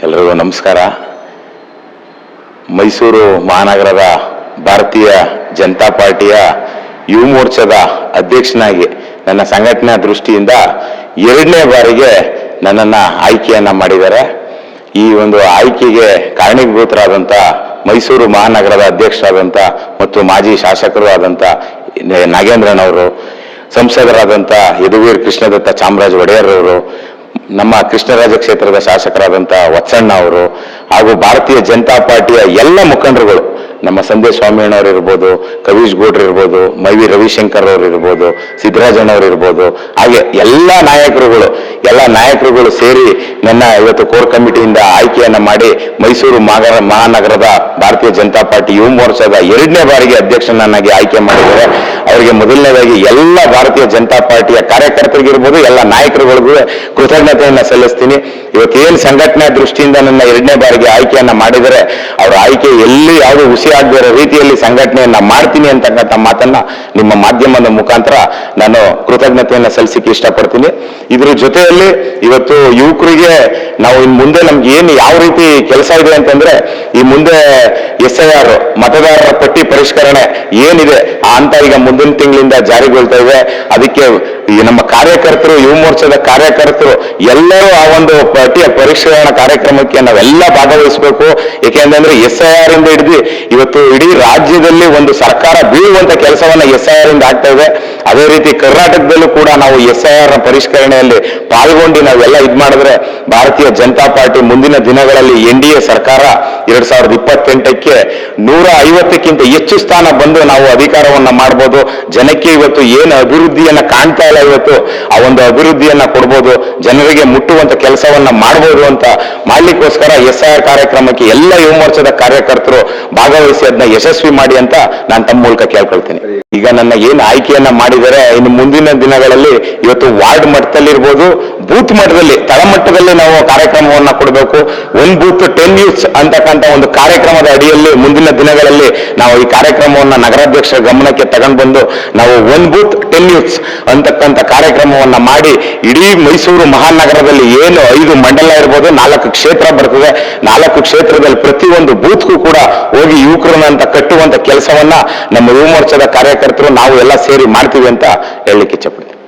ಎಲ್ಲರಿಗೂ ನಮಸ್ಕಾರ. ಮೈಸೂರು ಮಹಾನಗರದ ಭಾರತೀಯ ಜನತಾ ಪಾರ್ಟಿಯ ಯುವ ಮೋರ್ಚಾದ ಅಧ್ಯಕ್ಷನಾಗಿ ನನ್ನ ಸಂಘಟನಾ ದೃಷ್ಟಿಯಿಂದ 2ನೇ ಬಾರಿಗೆ ನನ್ನನ್ನು ಆಯ್ಕೆಯನ್ನು ಮಾಡಿದ್ದಾರೆ. ಈ ಒಂದು ಆಯ್ಕೆಗೆ ಕಾರಣೀಭೂತರಾದಂಥ ಮೈಸೂರು ಮಹಾನಗರದ ಅಧ್ಯಕ್ಷರಾದಂಥ ಮತ್ತು ಮಾಜಿ ಶಾಸಕರು ಆದಂಥ ನಾಗೇಂದ್ರನವರು, ಸಂಸದರಾದಂಥ ಯದುವೀರ್ ಕೃಷ್ಣದತ್ತ ಚಾಮರಾಜ ಒಡೆಯರ್ ಅವರು, ನಮ್ಮ ಕೃಷ್ಣರಾಜ ಕ್ಷೇತ್ರದ ಶಾಸಕರಾದಂಥ ವತ್ಸಣ್ಣ ಅವರು ಹಾಗೂ ಭಾರತೀಯ ಜನತಾ ಪಾರ್ಟಿಯ ಎಲ್ಲ ಮುಖಂಡರುಗಳು, ನಮ್ಮ ಸಂದೇಶ್ ಸ್ವಾಮಿಯಣ್ಣವ್ರು ಇರ್ಬೋದು, ಕವೀಶ್ ಗೌಡ್ರು ಇರ್ಬೋದು, ಮೈವಿ ರವಿಶಂಕರ್ ಅವರು ಇರ್ಬೋದು, ಸಿದ್ದರಾಜಣ್ಣವ್ರು ಇರ್ಬೋದು, ಹಾಗೆ ಎಲ್ಲ ನಾಯಕರುಗಳು ಸೇರಿ ನನ್ನ ಇವತ್ತು ಕೋರ್ ಕಮಿಟಿಯಿಂದ ಆಯ್ಕೆಯನ್ನು ಮಾಡಿ ಮೈಸೂರು ಮಹಾನಗರದ ಭಾರತೀಯ ಜನತಾ ಪಾರ್ಟಿ ಯುವ ಮೋರ್ಚಾದ 2ನೇ ಬಾರಿಗೆ ಅಧ್ಯಕ್ಷನನ್ನಾಗಿ ಆಯ್ಕೆ ಮಾಡಿದ್ದಾರೆ. ಅವರಿಗೆ ಮೊದಲನೇದಾಗಿ ಎಲ್ಲ ಭಾರತೀಯ ಜನತಾ ಪಾರ್ಟಿಯ ಕಾರ್ಯಕರ್ತರಿಗಿರ್ಬೋದು, ಎಲ್ಲ ನಾಯಕರುಗಳಿಗೂ ಕೃತಜ್ಞತೆಯನ್ನು ಸಲ್ಲಿಸ್ತೀನಿ. ಇವತ್ತೇನು ಸಂಘಟನೆ ದೃಷ್ಟಿಯಿಂದ ನನ್ನ 2ನೇ ಬಾರಿಗೆ ಆಯ್ಕೆಯನ್ನ ಮಾಡಿದರೆ ಅವರ ಆಯ್ಕೆ ಎಲ್ಲಿ ಯಾವುದೋ ಹುಸಿ ಆಗದೇ ಇರೋ ರೀತಿಯಲ್ಲಿ ಸಂಘಟನೆಯನ್ನ ಮಾಡ್ತೀನಿ ಅಂತಕ್ಕಂಥ ಮಾತನ್ನ ನಿಮ್ಮ ಮಾಧ್ಯಮದ ಮುಖಾಂತರ ನಾನು ಕೃತಜ್ಞತೆಯನ್ನು ಸಲ್ಲಿಸಲಿಕ್ಕೆ ಇಷ್ಟಪಡ್ತೀನಿ. ಇದ್ರ ಜೊತೆಯಲ್ಲಿ ಇವತ್ತು ಯುವಕರಿಗೆ ನಾವು ಇನ್ನು ಮುಂದೆ ನಮ್ಗೆ ಏನು ಯಾವ ರೀತಿ ಕೆಲಸ ಇದೆ ಅಂತಂದ್ರೆ, ಈ ಮುಂದೆ SIR ಮತದಾರರ ಪಟ್ಟಿ ಪರಿಷ್ಕರಣೆ ಏನಿದೆ ಆ ಹಂತ ಈಗ ಮುಂದಿನ ತಿಂಗಳಿಂದ ಜಾರಿಗೊಳ್ತಾ ಇದೆ. ಅದಕ್ಕೆ ಈ ನಮ್ಮ ಕಾರ್ಯಕರ್ತರು, ಯುವ ಮೋರ್ಚಾದ ಕಾರ್ಯಕರ್ತರು ಎಲ್ಲರೂ ಆ ಒಂದು ಪಟ್ಟಿಯ ಪರಿಷ್ಕರಣಾ ಕಾರ್ಯಕ್ರಮಕ್ಕೆ ನಾವೆಲ್ಲ ಭಾಗವಹಿಸಬೇಕು. ಏಕೆಂದ್ರೆ SIR ಇಂದ ಹಿಡಿದು ಇವತ್ತು ಇಡೀ ರಾಜ್ಯದಲ್ಲಿ ಒಂದು ಸರ್ಕಾರ ಬೀಳುವಂತ ಕೆಲಸವನ್ನ SIR ಇಂದ ಆಗ್ತಾ ಇದೆ. ಅದೇ ರೀತಿ ಕರ್ನಾಟಕದಲ್ಲೂ ಕೂಡ ನಾವು SIR ಪರಿಷ್ಕರಣೆಯಲ್ಲಿ ಪಾಲ್ಗೊಂಡು ನಾವೆಲ್ಲ ಮಾಡಿದ್ರೆ ಭಾರತೀಯ ಜನತಾ ಪಾರ್ಟಿ ಮುಂದಿನ ದಿನಗಳಲ್ಲಿ NDA ಸರ್ಕಾರ 2028ಕ್ಕೆ 150ಕ್ಕಿಂತ ಹೆಚ್ಚು ಸ್ಥಾನ ಬಂದು ನಾವು ಅಧಿಕಾರವನ್ನ ಮಾಡ್ಬೋದು. ಜನಕ್ಕೆ ಇವತ್ತು ಏನು ಅಭಿವೃದ್ಧಿಯನ್ನ ಕಾಣ್ತಾ ಇಲ್ಲ, ಇವತ್ತು ಆ ಒಂದು ಅಭಿವೃದ್ಧಿಯನ್ನ ಕೊಡ್ಬೋದು, ಜನರಿಗೆ ಮುಟ್ಟುವಂತ ಕೆಲಸವನ್ನ ಮಾಡ್ಬೋದು ಅಂತ ಮಾಡ್ಲಿಕ್ಕೋಸ್ಕರ SIR ಕಾರ್ಯಕ್ರಮಕ್ಕೆ ಎಲ್ಲ ಯುವ ಮೋರ್ಚಾದ ಕಾರ್ಯಕರ್ತರು ಭಾಗವಹಿಸಿ ಅದನ್ನ ಯಶಸ್ವಿ ಮಾಡಿ ಅಂತ ನಾನು ತಮ್ಮ ಮೂಲಕ ಕೇಳ್ಕೊಳ್ತೀನಿ. ಈಗ ನನ್ನ ಏನು ಆಯ್ಕೆಯನ್ನ ಮಾಡಿದರೆ ಇನ್ನು ಮುಂದಿನ ದಿನಗಳಲ್ಲಿ ಇವತ್ತು ವಾರ್ಡ್ ಮಟ್ಟದಲ್ಲಿ ಇರ್ಬೋದು, ಬೂತ್ ಮಟ್ಟದಲ್ಲಿ, ತಳಮಟ್ಟದಲ್ಲಿ ನಾವು ಕಾರ್ಯಕ್ರಮವನ್ನ ಕೊಡಬೇಕು. 1 ಬೂತ್ 10 ಯೂತ್ಸ್ ಅಂತಕ್ಕಂಥ ಒಂದು ಕಾರ್ಯಕ್ರಮದ ಅಡಿಯಲ್ಲಿ ಮುಂದಿನ ದಿನಗಳಲ್ಲಿ ನಾವು ಈ ಕಾರ್ಯಕ್ರಮವನ್ನ ನಗರಾಧ್ಯಕ್ಷರ ಗಮನಕ್ಕೆ ತಗೊಂಡು ಬಂದು ನಾವು 1 ಬೂತ್ 10 ಯೂತ್ಸ್ ಅಂತಕ್ಕಂಥ ಕಾರ್ಯಕ್ರಮವನ್ನ ಮಾಡಿ ಇಡೀ ಮೈಸೂರು ಮಹಾನಗರದಲ್ಲಿ ಏನು 5 ಮಂಡಲ ಇರ್ಬೋದು, 4 ಕ್ಷೇತ್ರ ಬರ್ತದೆ, 4 ಕ್ಷೇತ್ರದಲ್ಲಿ ಪ್ರತಿಯೊಂದು ಬೂತ್ಗೂ ಕೂಡ ಹೋಗಿ ಯುವಕರನ್ನ ಕಟ್ಟುವಂತ ಕೆಲಸವನ್ನ ನಮ್ಮ ಯುವ ಮೋರ್ಚಾದ ಕಾರ್ಯಕರ್ತರು ನಾವು ಎಲ್ಲ ಸೇರಿ ಮಾಡ್ತೀವಿ ಅಂತ ಹೇಳಲಿಕ್ಕೆ ಇಚ್ಛಪಡ್ತೀನಿ.